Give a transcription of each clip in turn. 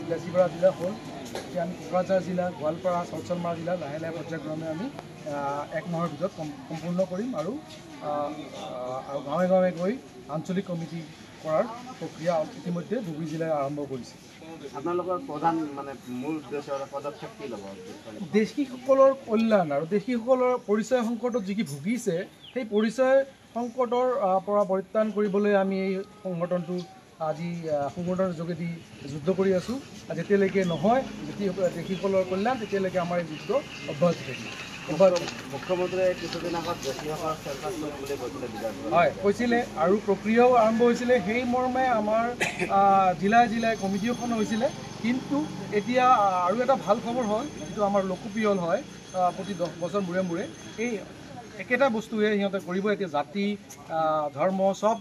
বেজীপাৰা জিলা হ'ল এতিয়া আমি কোকৰাঝাৰ জিলা গোৱালপাৰা চলচলমাৰা জিলা লাহে লাহে পৰ্যায়ক্ৰমে আমি 1 মাহৰ ভিতৰত সম্পূৰ্ণ কৰিম আৰু গাঁৱে গাঁৱে গৈ আঞ্চলিক কমিটি কৰাৰ প্ৰক্ৰিয়া ইতিমধ্যে ধুবুৰী জিলাই আৰম্ভ কৰিছে। আপোনালোকৰ প্ৰধান মানে মূল উদ্দেশ্য পদক্ষেপ কি ল'ব? দেশীসকলৰ কল্যাণ আৰু দেশীসকলৰ পৰিচয় সংকটত যি ভুগিছে সেই পৰিচয় সংকটৰ পৰা পৰিত্ৰাণ কৰিবলৈ আমি এই সংগঠনটো আজি সংগঠনৰ যোগেদি যুদ্ধ কৰি আছোঁ। যেতিয়ালৈকে নহয় দেশীসকলৰ কল্যাণ তেতিয়ালৈকে আমাৰ এই যুদ্ধ অব্যাহত থাকিব। মুখ্যমন্ত্ৰীয়ে কিছুদিন আগত দেশীসকলক চেলফাছ কৰিম বুলি কৈছিলে, হয় কৈছিলে আৰু প্ৰক্ৰিয়াও আৰম্ভ হৈছিলে। সেই মৰ্মে আমাৰ জিলাই জিলাই কমিটি এখন হৈছিলে। কিন্তু এতিয়া আৰু এটা ভাল খবৰ হ'ল, যিটো আমাৰ লোকপ্ৰিয় হয় প্ৰতি 10 বছৰ মূৰে মূৰে এই একেটা বস্তুৱে সিহঁতে কৰিব। এতিয়া জাতি ধৰ্ম চব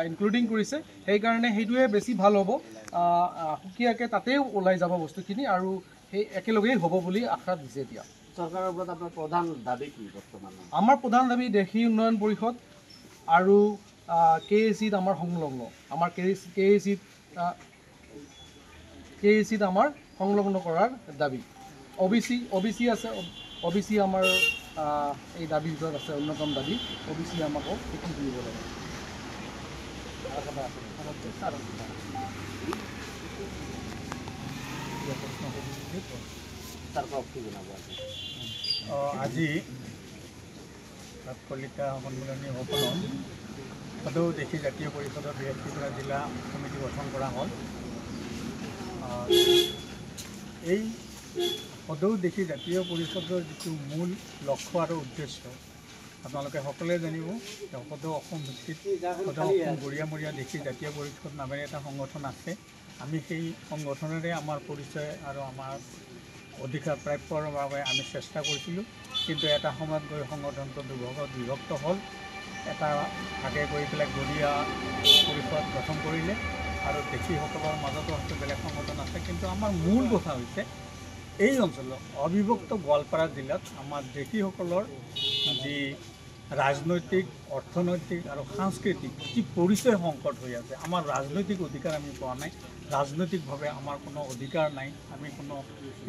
ইনক্লুডিং কৰিছে। সেইকাৰণে সেইটোৱে বেছি ভাল হ'ব। সুকীয়াকৈ তাতেও ওলাই যাব বস্তুখিনি আৰু সেই একেলগেই হ'ব বুলি আশা দিছে। এতিয়া চৰকাৰৰ ওপৰত আপোনাৰ প্ৰধান দাবী কি বৰ্তমান? আমাৰ প্ৰধান দাবী দেশী উন্নয়ন পৰিষদ আৰু KACত আমাৰ সংলগ্ন আমাৰ KACত আমাৰ সংলগ্ন কৰাৰ দাবী। OBC আছে। OBC আমাৰ এই দাবীৰ ভিতৰত আছে অন্যতম দাবী। OBC আমাকো স্বীকৃতি দিব লাগে। আজি কলিতা সন্মিলনী সফলত সদৌ দেশী জাতীয় পৰিষদৰ বৃহস্পতিবাৰ জিলা সমিতি গঠন কৰা হ'ল। এই সদৌ দেশী জাতীয় পৰিষদৰ যিটো মূল লক্ষ্য আৰু উদ্দেশ্য আপোনালোকে সকলোৱে জানিব। সদৌ অসম ভিত্তিত সদৌ অসম গৰিয়ামৰীয়া দেশী জাতীয় পৰিষদ নামেৰে এটা সংগঠন আছে। আমি সেই সংগঠনেৰে আমাৰ পৰিচয় আৰু আমাৰ অধিকাৰ প্ৰাপ্যৰ বাবে আমি চেষ্টা কৰিছিলোঁ। কিন্তু এটা সময়ত গৈ সংগঠনটো দুভাগত বিভক্ত হ'ল। এটা ভাগে গৈ পেলাই গৰিয়া পৰিষদ গঠন কৰিলে আৰু দেশীসকলৰ মাজতো হয়তো বেলেগ সংগঠন আছে। কিন্তু আমাৰ মূল কথা হৈছে এই অঞ্চলৰ অবিভক্ত গোৱালপাৰা জিলাত আমাৰ দেশীসকলৰ যি ৰাজনৈতিক, অৰ্থনৈতিক আৰু সাংস্কৃতিক যি পৰিচয় সংকট হৈ আছে। আমাৰ ৰাজনৈতিক অধিকাৰ আমি পোৱা নাই। ৰাজনৈতিকভাৱে আমাৰ কোনো অধিকাৰ নাই। আমি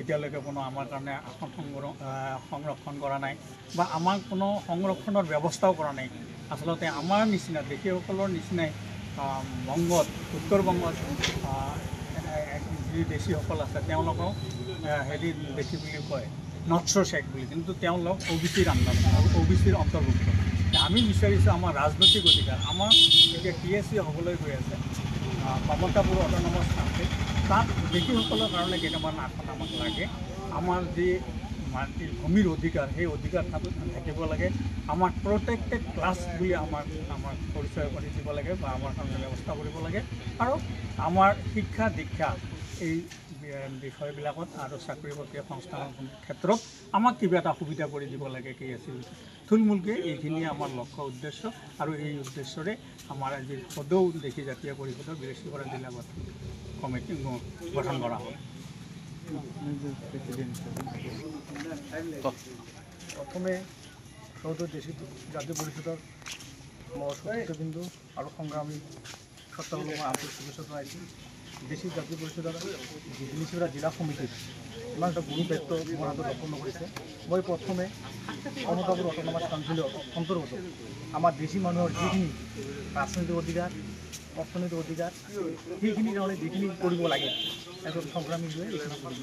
এতিয়ালৈকে আমাৰ কাৰণে আসন সংৰক্ষণ কৰা নাই বা আমাৰ কোনো সংৰক্ষণৰ ব্যৱস্থাও কৰা নাই। আচলতে আমাৰ নিচিনা দেশীসকলৰ নিচিনাই বংগত, উত্তৰ বংগত যি দেশীসকল আছে তেওঁলোকক দেশী বুলি কয়, নৰ্থ চেক বুলি। কিন্তু তেওঁলোক OBCৰ আন্দোলন আৰু OBCৰ অন্তৰ্ভুক্ত। আমি বিচাৰিছোঁ আমাৰ ৰাজনৈতিক অধিকাৰ। আমাৰ এতিয়া TSC হ'বলৈ গৈ আছে বামতাপুৰ অট'নমাছ কাউন্সিল। তাত দেশীসকলৰ কাৰণে কেইটামান আসন আমাক লাগে। আমাৰ যি মাটিৰ ভূমিৰ অধিকাৰ সেই অধিকাৰ থাকিব লাগে। আমাৰ প্ৰটেক্টেড ক্লাছ বুলি আমাক পৰিচয় কৰি দিব লাগে বা আমাৰ কাৰণে ব্যৱস্থা কৰিব লাগে। আৰু আমাৰ শিক্ষা দীক্ষা এই বিষয়বিলাকত আৰু চাকৰি বাকৰি সংস্থাপনৰ ক্ষেত্ৰত আমাক কিবা এটা সুবিধা কৰি দিব লাগে। থুলমূলকৈ এইখিনিয়ে আমাৰ লক্ষ্য উদ্দেশ্য আৰু এই উদ্দেশ্যৰে আমাৰ আজি সদৌ দেশী জাতীয় পৰিষদৰ বৃহস্পতিবাৰ জিলা কমিটি গঠন কৰা হ'ল। প্ৰথমে সদৌ দেশী জাতীয় পৰিষদৰ মোৰ সতীৰ্থবিন্দু আৰু সংগ্ৰামী সত্তাসমূহ মই আন্তৰিক শুভেচ্ছা জনাইছোঁ। দেশী জাতীয় পৰিষদৰ বৃহস্পতিবাৰ জিলা সমিতিত ইমান এটা গুৰু দায়িত্ব মোৰ হাতত অৰ্পণ কৰিছে। মই প্ৰথমে বামতাপুৰ অট'নমাছ কাউন্সিলৰ অন্তৰ্গত আমাৰ দেশী মানুহৰ যিখিনি ৰাজনৈতিক অধিকাৰ, অৰ্থনৈতিক অধিকাৰ সেইখিনি কাৰণে যিখিনি কৰিব লাগে এজন সংগ্ৰামী হৈ এইখিনি কৰিব।